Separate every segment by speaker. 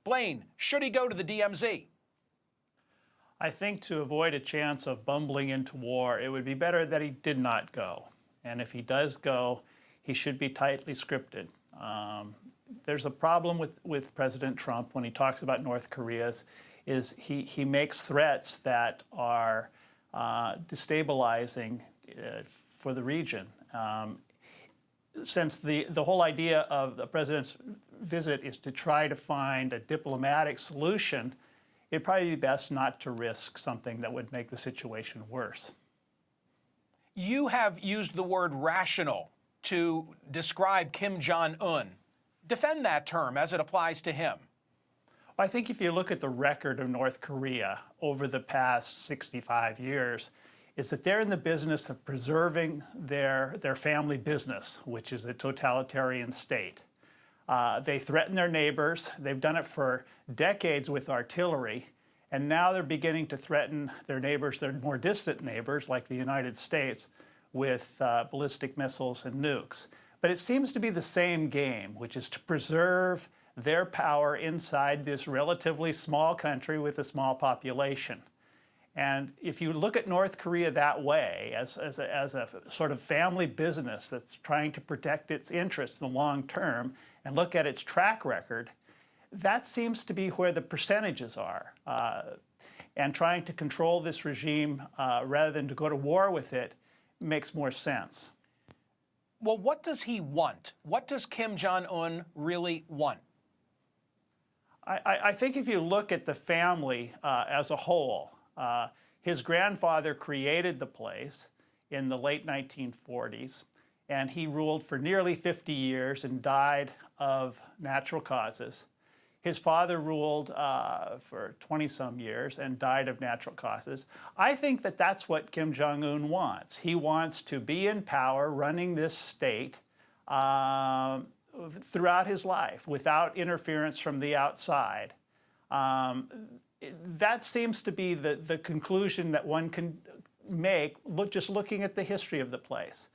Speaker 1: Blaine, should he go to the DMZ?
Speaker 2: I think to avoid a chance of bumbling into war, it would be better that he did not go. And if he does go, he should be tightly scripted. There's a problem with President Trump when he talks about North Korea's, is he makes threats that are destabilizing for the region. Since the whole idea of the president's visit is to try to find a diplomatic solution, it'd probably be best not to risk something that would make the situation worse.
Speaker 1: You have used the word rational to describe Kim Jong-un. Defend that term as it applies to him.
Speaker 2: I think if you look at the record of North Korea over the past 65 years, is that they're in the business of preserving their family business, which is a totalitarian state. They threaten their neighbors. They've done it for decades with artillery, and now they're beginning to threaten their neighbors, their more distant neighbors, like the United States, with ballistic missiles and nukes. But it seems to be the same game, which is to preserve their power inside this relatively small country with a small population. And if you look at North Korea that way, as a sort of family business that's trying to protect its interests in the long term, and look at its track record, that seems to be where the percentages are. And trying to control this regime rather than to go to war with it makes more sense.
Speaker 1: Well, what does he want? What does Kim Jong-un really want?
Speaker 2: I think if you look at the family as a whole, his grandfather created the place in the late 1940s, and he ruled for nearly 50 years and died of natural causes. His father ruled for 20-some years and died of natural causes. I think that that's what Kim Jong-un wants. He wants to be in power, running this state throughout his life without interference from the outside. That seems to be the conclusion that one can make just looking at the history of the place.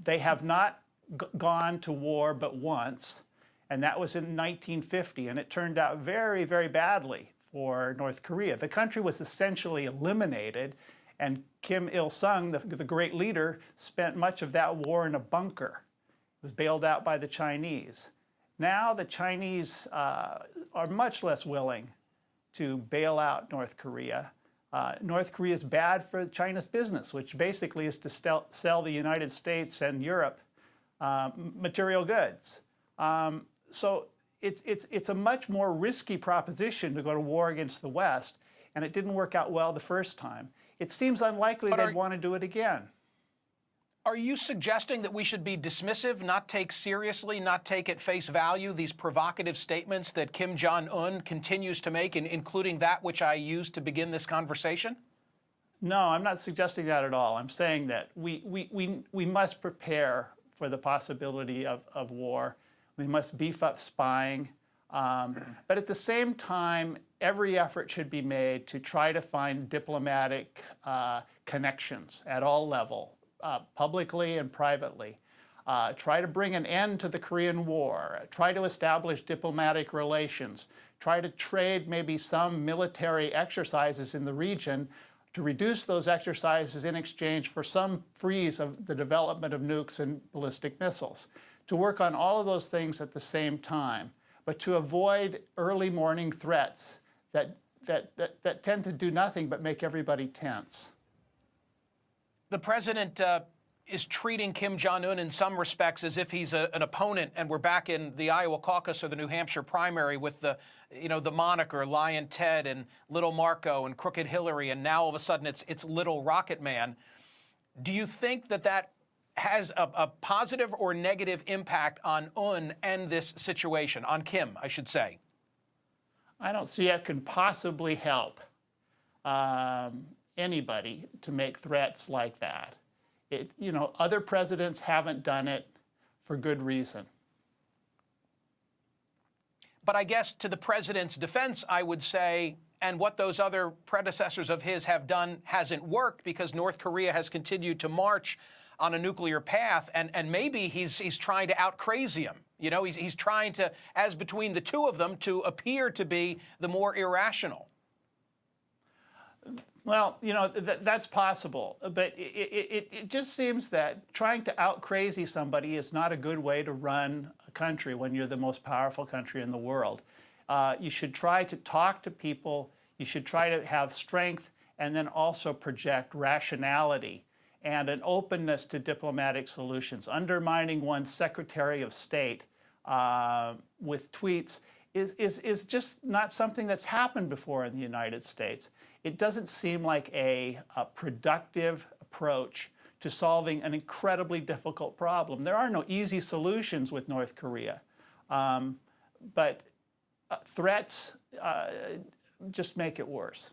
Speaker 2: They have not gone to war but once, and that was in 1950, and it turned out very, very badly for North Korea. The country was essentially eliminated, and Kim Il-sung, the great leader, spent much of that war in a bunker. It was bailed out by the Chinese. Now the Chinese are much less willing to bail out North Korea. North Korea is bad for China's business, which basically is to sell the United States and Europe material goods. So it's a much more risky proposition to go to war against the West, and it didn't work out well the first time. It seems unlikely they'd want to do it again.
Speaker 1: Are you suggesting that we should be dismissive, not take seriously, not take at face value these provocative statements that Kim Jong-un continues to make, including that which I used to begin this conversation?
Speaker 2: No, I'm not suggesting that at all. I'm saying that we must prepare for the possibility of war. We must beef up spying. But at the same time, every effort should be made to try to find diplomatic connections at all levels. Publicly and privately, try to bring an end to the Korean War, try to establish diplomatic relations, try to trade maybe some military exercises in the region to reduce those exercises in exchange for some freeze of the development of nukes and ballistic missiles, to work on all of those things at the same time, but to avoid early morning threats that tend to do nothing but make everybody tense.
Speaker 1: The president is treating Kim Jong-un in some respects as if he's an opponent, and we're back in the Iowa caucus or the New Hampshire primary with the moniker Lion Ted and Little Marco and Crooked Hillary, and now all of a sudden it's Little Rocket Man. Do you think that has a positive or negative impact on Un and this situation, on Kim, I should say?
Speaker 2: I don't see it can possibly help anybody to make threats like that. Other presidents haven't done it for good reason.
Speaker 1: But I guess to the president's defense, I would say, and what those other predecessors of his have done hasn't worked because North Korea has continued to march on a nuclear path, and maybe he's trying to out crazy him. You know, he's trying to, as between the two of them, to appear to be the more irrational.
Speaker 2: Well, you know, that's possible, but it just seems that trying to out crazy somebody is not a good way to run a country when you're the most powerful country in the world. You should try to talk to people, you should try to have strength, and then also project rationality and an openness to diplomatic solutions. Undermining one's Secretary of State with tweets is just not something that's happened before in the United States. It doesn't seem like a productive approach to solving an incredibly difficult problem. There are no easy solutions with North Korea, but threats just make it worse.